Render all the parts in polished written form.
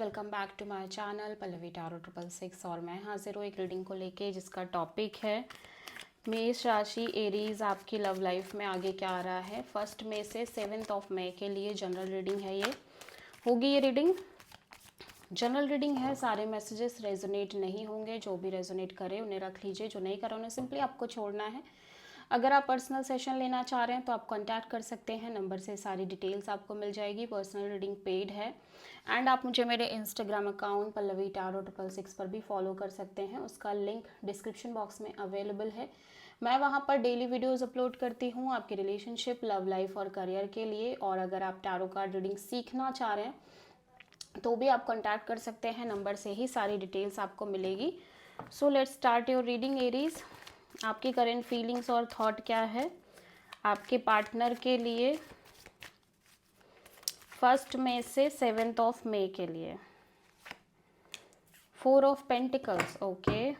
Welcome back to my channel Pallavi tarot 666 और मैं हाजिर हूँ एक रीडिंग को लेके जिसका टॉपिक है मेष राशि एरीज आपकी लव लाइफ में आगे क्या आ रहा है। 1 मई से 7 मई के लिए जनरल रीडिंग है। ये होगी ये रीडिंग जनरल रीडिंग है। सारे मैसेजेस रेजोनेट नहीं होंगे, जो भी रेजोनेट करे उन्हें रख लीजिए, जो नहीं करे उन्हें सिंपली आपको छोड़ना है। अगर आप पर्सनल सेशन लेना चाह रहे हैं तो आप कांटेक्ट कर सकते हैं, नंबर से सारी डिटेल्स आपको मिल जाएगी। पर्सनल रीडिंग पेड है एंड आप मुझे मेरे इंस्टाग्राम अकाउंट पल्लवी टारो 666 पर भी फॉलो कर सकते हैं। उसका लिंक डिस्क्रिप्शन बॉक्स में अवेलेबल है। मैं वहां पर डेली वीडियोस अपलोड करती हूं आपकी रिलेशनशिप, लव लाइफ और करियर के लिए। और अगर आप टारो कार्ड रीडिंग सीखना चाह रहे हैं तो भी आप कांटेक्ट कर सकते हैं, नंबर से ही सारी डिटेल्स आपको मिलेगी। So let's start your reading Aries. आपकी करेंट फीलिंग्स और थॉट क्या है आपके पार्टनर के लिए 1 मई से 7 मई के लिए। 4 of pentacles, okay,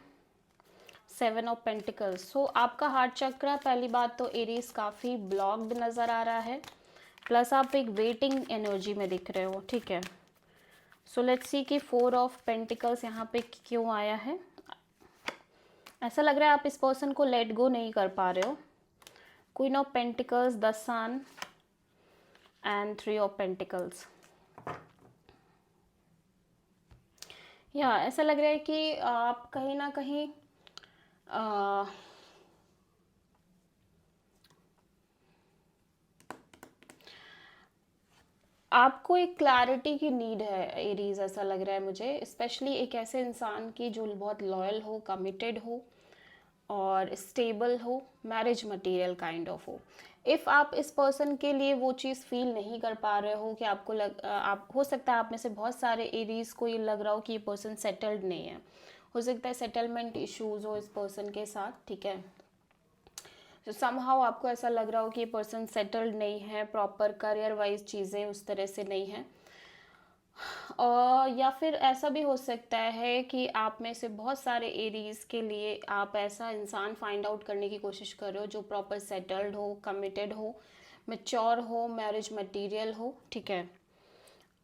7 of pentacles. So आपका हार्ट चक्र, पहली बात तो एरीज काफ़ी ब्लॉक्ड नज़र आ रहा है, प्लस आप एक वेटिंग एनर्जी में दिख रहे हो, ठीक है। सो लेट्स सी कि 4 ऑफ पेंटिकल्स यहाँ पे क्यों आया है। ऐसा लग रहा है आप इस पर्सन को लेट गो नहीं कर पा रहे हो। Queen of pentacles, the sun and 3 of pentacles. या ऐसा लग रहा है कि आप कहीं ना कहीं आपको एक क्लैरिटी की नीड है एरीज, ऐसा लग रहा है मुझे। स्पेशली एक ऐसे इंसान की जो बहुत लॉयल हो, कमिटेड हो और स्टेबल हो, मैरिज मटेरियल काइंड ऑफ हो। इफ़ आप इस पर्सन के लिए वो चीज़ फील नहीं कर पा रहे हो कि आपको आप हो सकता है आप में से बहुत सारे एरीज को ये लग रहा हो कि ये पर्सन सेटल्ड नहीं है। हो सकता है सेटलमेंट इश्यूज हो इस पर्सन के साथ, ठीक है। तो समहाउ आपको ऐसा लग रहा हो कि ये पर्सन सेटल्ड नहीं है, प्रॉपर करियर वाइज चीज़ें उस तरह से नहीं है। और या फिर ऐसा भी हो सकता है कि आप में से बहुत सारे एरीज के लिए आप ऐसा इंसान फाइंड आउट करने की कोशिश कर रहे हो जो प्रॉपर सेटल्ड हो, कमिटेड हो, मैच्योर हो, मैरिज मटेरियल हो, ठीक है।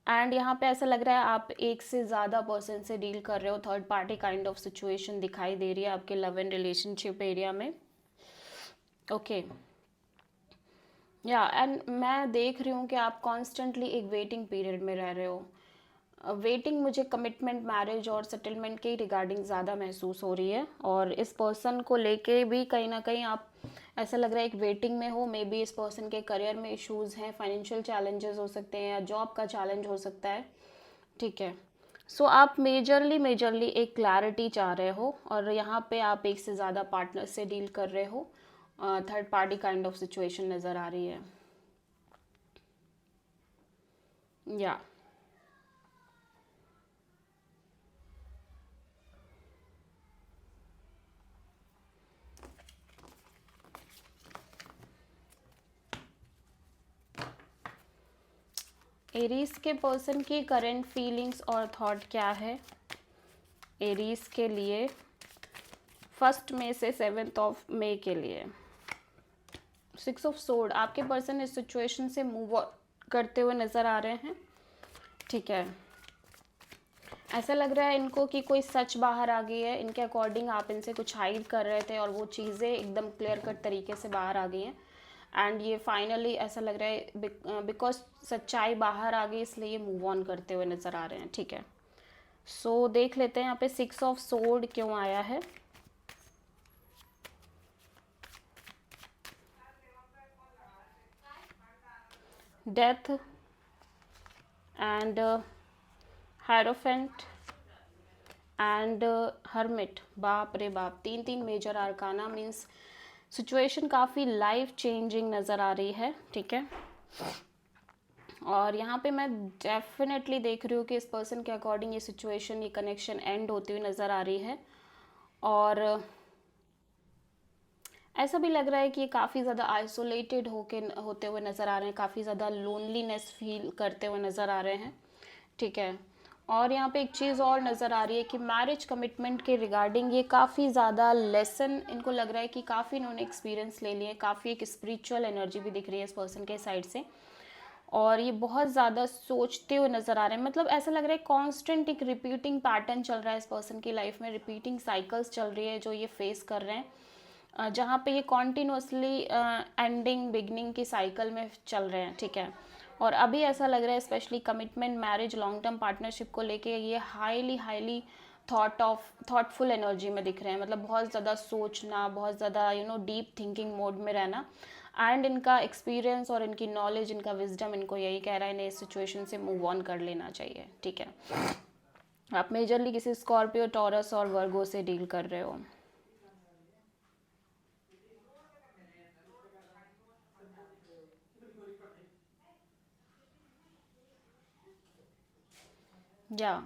एंड यहाँ पे ऐसा लग रहा है आप एक से ज़्यादा पर्सन से डील कर रहे हो, third party kind of situation दिखाई दे रही है आपके लव एंड रिलेशनशिप एरिया में, ओके। या एंड मैं देख रही हूँ कि आप कॉन्स्टेंटली एक वेटिंग पीरियड में रह रहे हो। वेटिंग मुझे कमिटमेंट, मैरिज और सेटलमेंट के रिगार्डिंग ज़्यादा महसूस हो रही है। और इस पर्सन को लेके भी कहीं ना कहीं आप, ऐसा लग रहा है, एक वेटिंग में हो। मे बी इस पर्सन के करियर में इश्यूज़ हैं, फाइनेंशियल चैलेंजेस हो सकते हैं या जॉब का चैलेंज हो सकता है, ठीक है। सो आप मेजरली एक क्लैरिटी चाह रहे हो और यहाँ पे आप एक से ज़्यादा पार्टनर से डील कर रहे हो। Third party kind of situation नज़र आ रही है। या एरीज के पर्सन की करंट फीलिंग्स और थॉट क्या है एरीज के लिए 1 मई से 7 मई के लिए। 6 ऑफ सोर्ड, आपके पर्सन इस सिचुएशन से मूव करते हुए नज़र आ रहे हैं, ठीक है। ऐसा लग रहा है इनको कि कोई सच बाहर आ गई है, इनके अकॉर्डिंग आप इनसे कुछ हाइड कर रहे थे और वो चीज़ें एकदम क्लियर कट तरीके से बाहर आ गई हैं। एंड ये फाइनली ऐसा लग रहा है बिकॉज सच्चाई बाहर आ गई इसलिए ये मूव ऑन करते हुए नज़र आ रहे हैं, ठीक है। सो देख लेते हैं यहाँ पे 6 ऑफ सोर्ड क्यों आया है। Death and hierophant and hermit, बाप रे बाप, 3 मेजर आर्काना। मीन्स सिचुएशन काफ़ी लाइफ चेंजिंग नज़र आ रही है, ठीक है। और यहाँ पे मैं डेफिनेटली देख रही हूँ कि इस पर्सन के अकॉर्डिंग ये सिचुएशन, ये कनेक्शन एंड होती हुई नज़र आ रही है। और ऐसा भी लग रहा है कि ये काफ़ी ज़्यादा आइसोलेटेड होते हुए नज़र आ रहे हैं, काफ़ी ज़्यादा लोनलीनेस फील करते हुए नज़र आ रहे हैं, ठीक है। और यहाँ पे एक चीज़ और नज़र आ रही है कि मैरिज कमिटमेंट के रिगार्डिंग ये काफ़ी ज़्यादा लेसन इनको लग रहा है कि काफ़ी इन्होंने एक्सपीरियंस ले लिए, काफ़ी एक स्पिरिचुअल एनर्जी भी दिख रही है इस पर्सन के साइड से। और ये बहुत ज़्यादा सोचते हुए नज़र आ रहे हैं, मतलब ऐसा लग रहा है कांस्टेंट एक रिपीटिंग पैटर्न चल रहा है इस पर्सन की लाइफ में, रिपीटिंग साइकिल्स चल रही है जो ये फेस कर रहे हैं, जहाँ पे ये कॉन्टिन्यूसली एंडिंग बिगनिंग की साइकिल में चल रहे हैं, ठीक है। और अभी ऐसा लग रहा है specially commitment, marriage, long term partnership को लेके ये हाईली हाईली थॉटफुल एनर्जी में दिख रहे हैं, मतलब बहुत ज़्यादा सोचना, बहुत ज़्यादा डीप थिंकिंग मोड में रहना। एंड इनका एक्सपीरियंस और इनकी नॉलेज, इनका विजडम इनको यही कह रहा है इन्हें इस सिचुएशन से मूव ऑन कर लेना चाहिए, ठीक है। आप मेजरली किसी स्कॉर्पियो, टॉरस और वर्गो से डील कर रहे हो। या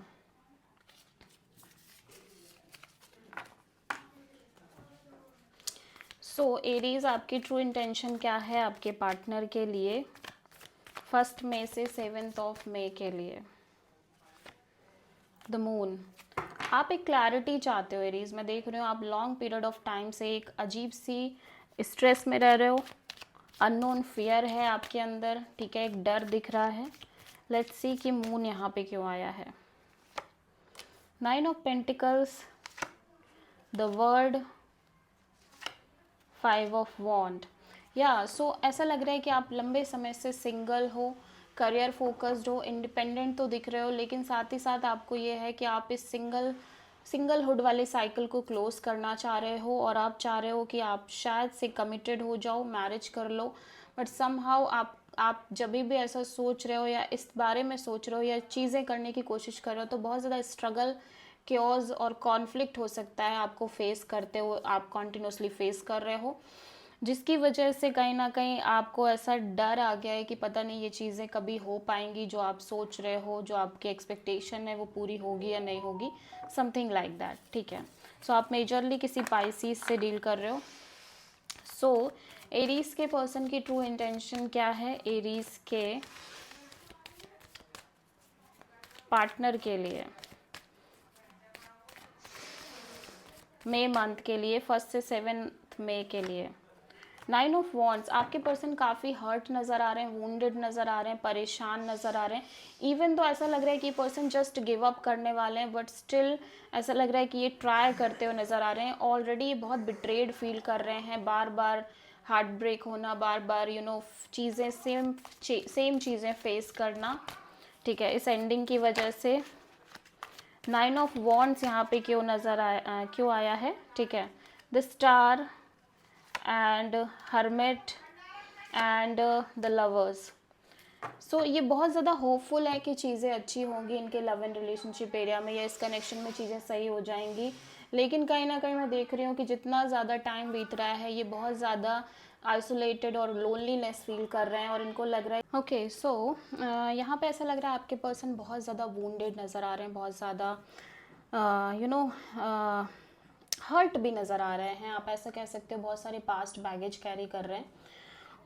सो एरीज, आपकी ट्रू इंटेंशन क्या है आपके पार्टनर के लिए 1 मई से 7 मई के लिए। द मून, आप एक क्लैरिटी चाहते हो एरीज, मैं देख रही हूँ आप लॉन्ग पीरियड ऑफ टाइम से एक अजीब सी स्ट्रेस में रह रहे हो, अननोन फियर है आपके अंदर, ठीक है, एक डर दिख रहा है। लेट्स सी कि मून यहाँ पे क्यों आया है। 9 of pentacles, the world, 5 of wand. या सो ऐसा लग रहा है कि आप लंबे समय से सिंगल हो, करियर फोकस्ड हो, इंडिपेंडेंट तो दिख रहे हो, लेकिन साथ ही साथ आपको ये है कि आप इस सिंगलहुड वाले साइकिल को क्लोज करना चाह रहे हो, और आप चाह रहे हो कि आप शायद से कमिटेड हो जाओ, मैरिज कर लो। बट समहाउ आप जब भी ऐसा सोच रहे हो या इस बारे में सोच रहे हो या चीज़ें करने की कोशिश कर रहे हो, तो बहुत ज़्यादा स्ट्रगल, क्योज और कॉन्फ्लिक्ट हो सकता है आपको फेस करते हुए, आप कॉन्टिन्यूसली फेस कर रहे हो, जिसकी वजह से कहीं ना कहीं आपको ऐसा डर आ गया है कि पता नहीं ये चीज़ें कभी हो पाएंगी, जो आप सोच रहे हो, जो आपकी एक्सपेक्टेशन है वो पूरी होगी या नहीं होगी, समथिंग लाइक दैट, ठीक है। सो आप मेजरली किसी पाइसिस से डील कर रहे हो। सो एरीज के पर्सन की ट्रू इंटेंशन क्या है एरीज के पार्टनर के लिए मई मंथ के लिए, 1 से 7 मई के लिए। 9 ऑफ वॉन्ड्स, आपके पर्सन काफ़ी हर्ट नज़र आ रहे हैं, वुंडेड नज़र आ रहे हैं, परेशान नज़र आ रहे हैं। इवन तो ऐसा लग रहा है कि पर्सन जस्ट गिव अप करने वाले हैं, बट स्टिल ऐसा लग रहा है कि ये ट्राई करते हुए नज़र आ रहे हैं। ऑलरेडी बहुत बिट्रेड फील कर रहे हैं, बार बार हार्ट ब्रेक होना, बार बार चीज़ें सेम चीज़ें फेस करना, ठीक है, इस एंडिंग की वजह से। 9 ऑफ वॉन्ड्स यहाँ पे क्यों आया है, ठीक है, the star and hermit and the lovers. So ये बहुत ज़्यादा होपफुल है कि चीज़ें अच्छी होंगी इनके लव एंड रिलेशनशिप एरिया में, या इस कनेक्शन में चीज़ें सही हो जाएंगी। लेकिन कहीं ना कहीं मैं देख रही हूँ कि जितना ज़्यादा टाइम बीत रहा है ये बहुत ज़्यादा आइसोलेटेड और लोनलीनेस फील कर रहे हैं, और इनको लग रहा है ओके। सो यहाँ पे ऐसा लग रहा है आपके पर्सन बहुत ज़्यादा वूंडेड नज़र आ रहे हैं, बहुत ज़्यादा हर्ट भी नज़र आ रहे हैं, आप ऐसा कह सकते हो, बहुत सारे पास्ट बैगेज कैरी कर रहे हैं।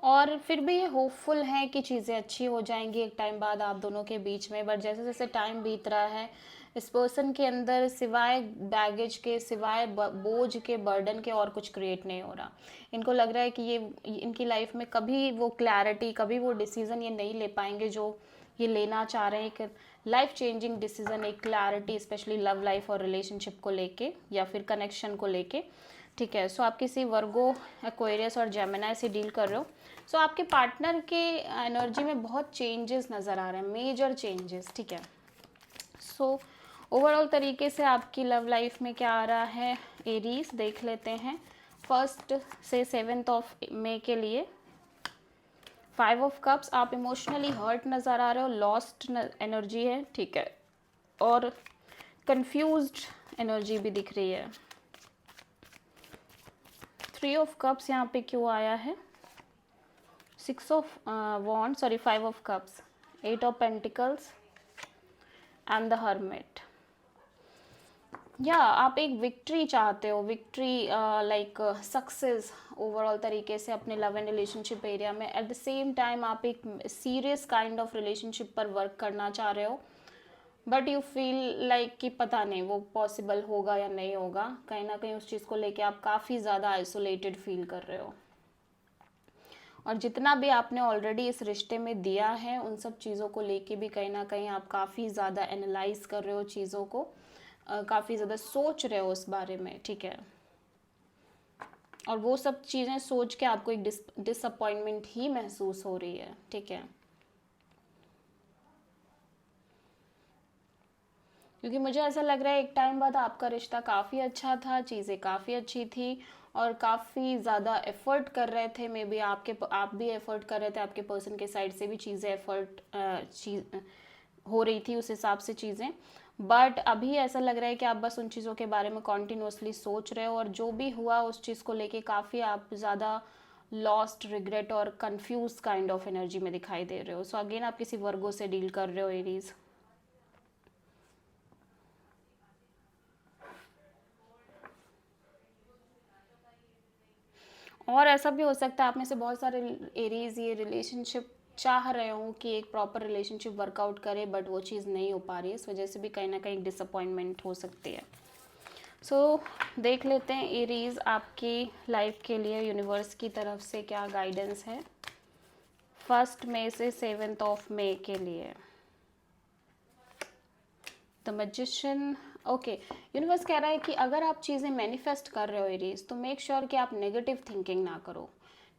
और फिर भी ये होपफुल है कि चीज़ें अच्छी हो जाएंगी एक टाइम बाद आप दोनों के बीच में। बट जैसे जैसे टाइम बीत रहा है इस पर्सन के अंदर सिवाय बैगेज के, सिवाय बोझ के, बर्डन के और कुछ क्रिएट नहीं हो रहा। इनको लग रहा है कि ये इनकी लाइफ में कभी वो क्लैरिटी, कभी वो डिसीज़न ये नहीं ले पाएंगे जो ये लेना चाह रहे हैं, एक लाइफ चेंजिंग डिसीज़न, एक क्लैरिटी, स्पेशली लव लाइफ और रिलेशनशिप को लेके या फिर कनेक्शन को लेके, ठीक है। सो आप किसी वर्गो, एक्वेरियस और जेमिनी से डील कर रहे हो। सो आपके पार्टनर के एनर्जी में बहुत चेंजेस नज़र आ रहे हैं, मेजर चेंजेस, ठीक है। सो ओवरऑल तरीके से आपकी लव लाइफ में क्या आ रहा है एरीज, देख लेते हैं 1 से 7 मई के लिए। 5 ऑफ कप्स, आप इमोशनली हर्ट नज़र आ रहे हो, लॉस्ट एनर्जी है, ठीक है, और कंफ्यूज्ड एनर्जी भी दिख रही है। 3 ऑफ कप्स यहाँ पे क्यों आया है, 6 of wand, sorry 5 of cups, 8 of pentacles and the hermit. या आप एक विक्ट्री चाहते हो, विक्ट्री लाइक सक्सेस ओवरऑल तरीके से अपने लव एंड रिलेशनशिप एरिया में। एट द सेम टाइम आप एक सीरियस काइंड ऑफ रिलेशनशिप पर वर्क करना चाह रहे हो, बट यू फील लाइक कि पता नहीं वो पॉसिबल होगा या नहीं होगा, कहीं ना कहीं उस चीज़ को लेके आप काफ़ी ज़्यादा आइसोलेटेड फील कर रहे हो। और जितना भी आपने ऑलरेडी इस रिश्ते में दिया है उन सब चीज़ों को लेके भी कहीं ना कहीं आप काफ़ी ज़्यादा एनालाइज कर रहे हो चीज़ों को, काफ़ी ज़्यादा सोच रहे हो उस बारे में, ठीक है। और वो सब चीज़ें सोच के आपको एक डिसअपॉइंटमेंट ही महसूस हो रही है, ठीक है। क्योंकि मुझे ऐसा लग रहा है एक टाइम बाद आपका रिश्ता काफ़ी अच्छा था, चीज़ें काफ़ी अच्छी थी और काफ़ी ज़्यादा एफर्ट कर रहे थे, मे बी आप भी एफर्ट कर रहे थे, आपके पर्सन के साइड से भी चीज़ें चीज़ हो रही थी उस हिसाब से चीज़ें। बट अभी ऐसा लग रहा है कि आप बस उन चीज़ों के बारे में कॉन्टिन्यूसली सोच रहे हो और जो भी हुआ उस चीज़ को लेके काफ़ी आप ज़्यादा लॉस्ट, रिग्रेट और कंफ्यूज काइंड ऑफ एनर्जी में दिखाई दे रहे हो। सो अगेन आप किसी वर्गो से डील कर रहे हो, एरीज। और ऐसा भी हो सकता है आप में से बहुत सारे एरीज ये रिलेशनशिप चाह रहे हो कि एक प्रॉपर रिलेशनशिप वर्कआउट करे, बट वो चीज़ नहीं हो पा रही है, इस वजह से भी कहीं ना कहीं डिसअपॉइंटमेंट हो सकती है। सो देख लेते हैं एरीज आपकी लाइफ के लिए यूनिवर्स की तरफ से क्या गाइडेंस है 1 मई से 7 मई के लिए। The magician, okay. यूनिवर्स कह रहा है कि अगर आप चीज़ें मैनिफेस्ट कर रहे हो एरीज, तो मेक श्योर कि आप नेगेटिव थिंकिंग ना करो,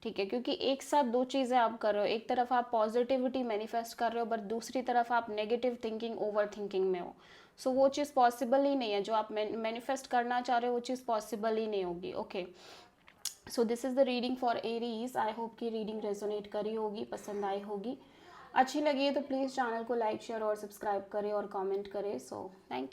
ठीक है। क्योंकि एक साथ दो चीज़ें आप कर रहे हो, एक तरफ आप पॉजिटिविटी मैनिफेस्ट कर रहे हो बट दूसरी तरफ आप नेगेटिव थिंकिंग, ओवर थिंकिंग में हो। सो वो चीज़ पॉसिबल ही नहीं है, जो आप मैनिफेस्ट करना चाह रहे हो वो चीज़ पॉसिबल ही नहीं होगी, okay. So this is the reading for Aries. I hope कि रीडिंग रेजोनेट करी होगी, पसंद आई होगी। अच्छी लगी है तो प्लीज़ चैनल को लाइक, शेयर और सब्सक्राइब करें और कमेंट करें। So thank you.